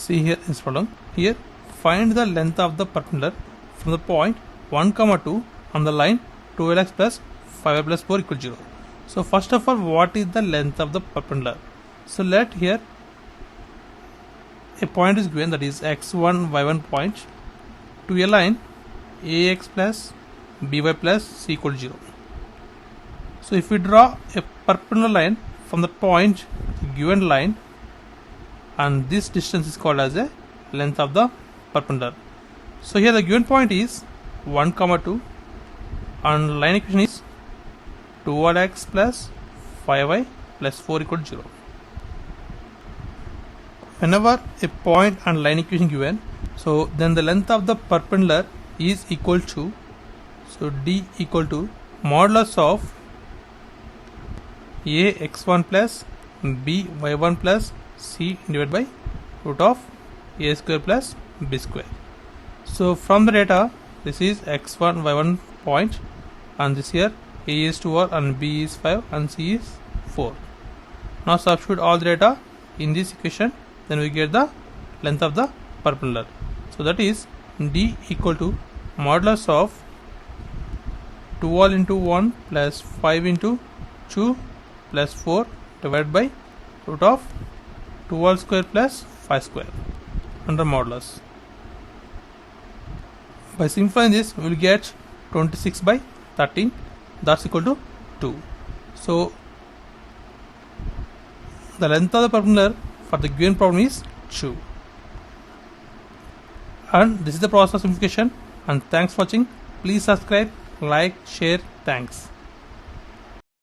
See here this problem. Here find the length of the perpendicular from the point 1, 2 on the line 12x plus 5y plus 4 equals 0. So first of all, what is the length of the perpendicular? So let here a point is given, that is x1 y1 point, to a line ax plus by plus c equals 0. So if we draw a perpendicular line from the point given line, and this distance is called as a length of the perpendicular. So here the given point is 1, 2 and line equation is 2x plus 5y plus 4 equals 0. Whenever a point and line equation given, so then the length of the perpendicular is equal to, so d equal to modulus of a x1 plus b y1 plus c divided by root of a square plus b square. So from the data, this is x1 y1 point, and this here a is 2r and b is 5 and c is 4. Now substitute all the data in this equation, then we get the length of the perpendicular. So that is d equal to modulus of 2all into 1 plus 5 into 2 plus 4 divided by root of 2all square plus 5 square under modulus. By simplifying this, we will get 26 by 13, that's equal to 2. So the length of the perpendicular for the given problem is 2. And this is the process of simplification. And thanks for watching. Please subscribe, like, share. Thanks.